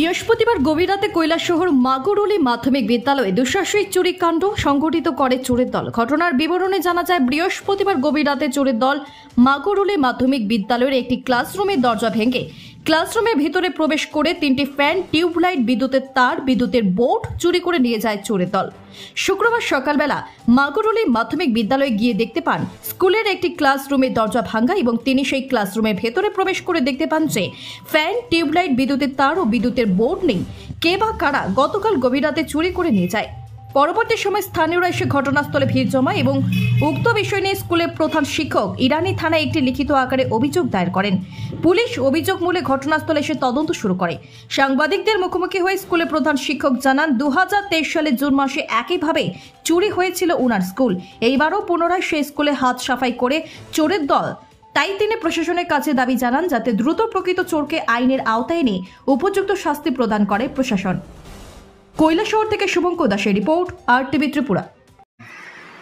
বৃহস্পতিবার গভীর রাতে কৈলাসহর মাগরুলি মাধ্যমিক বিদ্যালয়ে দুঃসাহসিক চুরিকাণ্ড সংঘটিত করে চোরের দল। ঘটনার বিবরণে জানা যায়, বৃহস্পতিবার গভীর রাতে চোরের দল মাগরুলি মাধ্যমিক বিদ্যালয়ের একটি ক্লাসরুমের দরজা ভেঙে ক্লাসরুমের ভিতরে প্রবেশ করে 3টি ফ্যান, টিউবলাইট, বিদ্যুতের তার, বিদ্যুতের বোর্ড চুরি করে নিয়ে যায় চোরের দল। শুক্রবার সকালবেলা মাগরুলি মাধ্যমিক বিদ্যালয়ে গিয়ে দেখতে পান স্কুলের একটি ক্লাসরুমের দরজা ভাঙা এবং তিনি সেই ক্লাসরুমের ভেতরে প্রবেশ করে দেখতে পান যে ফ্যান, টিউবলাইট, বিদ্যুতের তার ও বিদ্যুতের বোর্ড নেই। কে বা কারা গতকাল গভীর রাতে চুরি করে নিয়ে যায়। পরবর্তী সময় স্থানীয়রা এসে ঘটনাস্থলে ভিড় জমায় এবং উক্ত বিষয় নিয়ে স্কুলের প্রধান শিক্ষক ইরানি থানায় একটি লিখিত আকারে অভিযোগ দায়ের করেন। পুলিশ অভিযোগ মূলে ঘটনাস্থলে এসে তদন্ত শুরু করে। সাংবাদিকদের মুখোমুখি হয়ে স্কুলের প্রধান শিক্ষক জানান, 2023 সালের জুন মাসে একইভাবে চুরি হয়েছিল ওনার স্কুল। এইবারও পুনরায় সেই স্কুলে হাত সাফাই করে চোরের দল। তাই তিনি প্রশাসনের কাছে দাবি জানান যাতে দ্রুত প্রকৃত চোরকে আইনের আওতায় এনে উপযুক্ত শাস্তি প্রদান করে প্রশাসন। কৈলাসহর থেকে শুভঙ্কর দাসের রিপোর্ট, RTV ত্রিপুরা।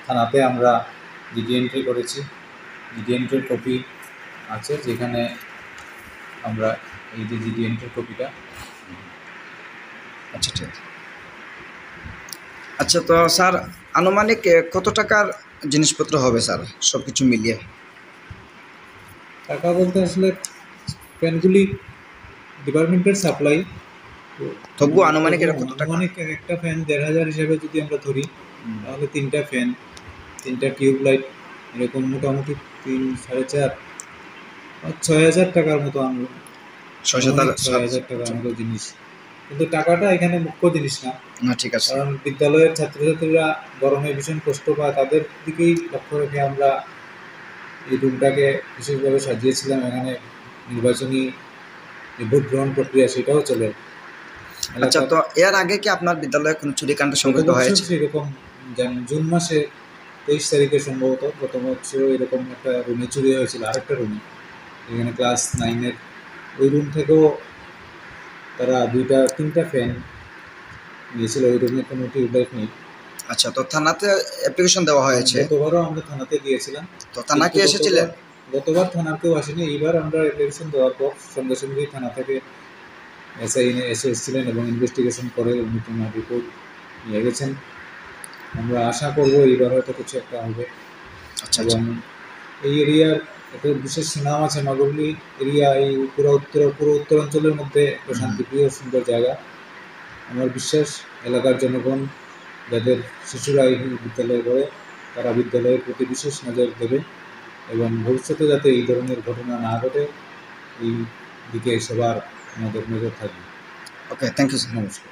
থানাতে আমরা জিডি এন্ট্রি করেছি। জিডি এন্ট্রির কপি আছে, যেখানে আমরা এই যে জিডি এন্ট্রির কপিটা। আচ্ছা, ঠিক আছে। আচ্ছা, তো স্যার আনুমানিক কত টাকার জিনিসপত্র হবে স্যার, সব কিছু মিলিয়ে? টাকা বলতে আসলে ফ্যানগুলি ডিপার্টমেন্টের সাপ্লাই, তবু আনুমানিক এর কত টাকা? আনুমানিক একটা ফ্যান 1,500 হিসাবে যদি আমরা ধরি, তাহলে 3টা ফ্যান, 3টা টিউবলাইট, এরকম মোটামুটি 3-4.5 6,000 টাকার মতো আমরা 6,000 টাকার মতো জিনিস। কিন্তু টাকাটা এখানে মুখ্য জিনিস না। ঠিক আছে, কারণ বিদ্যালয়ের ছাত্রছাত্রীরা গরমে ভীষণ কষ্ট পায়, তাদের দিকেই লক্ষ্য রেখে আমরা এই রুমটাকে বিশেষভাবে সাজিয়েছিলাম। এখানে নির্বাচনী ভোট গ্রহণ প্রক্রিয়া সেটাও চলে। আচ্ছা, তো এর আগে কি আপনার বিদ্যালয়ে কোনো চুরিকাণ্ড সংঘটিত হয়েছে? এরকম জুন মাসে 23 তারিখে সম্ভবত গত বছর এরকম একটা রুমে চুরি হয়েছিল, আরেকটা রুমে, এখানে ক্লাস 9-এর। ওই রুম থেকেও তারা 3টা ফ্যান নিয়েছিল। ওই রুমে কোনো টিউবলাইট নেই। আচ্ছা, তো থানাতে অ্যাপ্লিকেশন দেওয়া হয়েছে? গতবারও আমরা থানাতে দিয়েছিলাম। তো থানা কি এসেছিলেন? গতবার থানার কেউ আসেনি। এইবার আমরা অ্যাপ্লিকেশন দেওয়ার পর সঙ্গে সঙ্গেই থানা থেকে এসআই এসেছিলেন এবং ইনভেস্টিগেশন করে নতুন রিপোর্ট নিয়ে গেছেন। আমরা আশা করব এইবার হয়তো কিছু একটা হবে। আচ্ছা, এবং এই এরিয়ার একটা বিশেষ সুনাম আছে। মাগরুলি এরিয়া এই পুরো উত্তরাঞ্চলের মধ্যে একটা শান্তিপ্রিয় সুন্দর জায়গা। আমার বিশ্বাস এলাকার জনগণ, যাদের শিশুরা এই বিদ্যালয়ে পড়ে, তারা বিদ্যালয়ের প্রতি বিশেষ নজর দেবে এবং ভবিষ্যতে যাতে এই ধরনের ঘটনা না ঘটে, এই দিকে সবার আমাদের নজর থাকবে। ওকে, থ্যাংক ইউ স্যার। নমস্কার।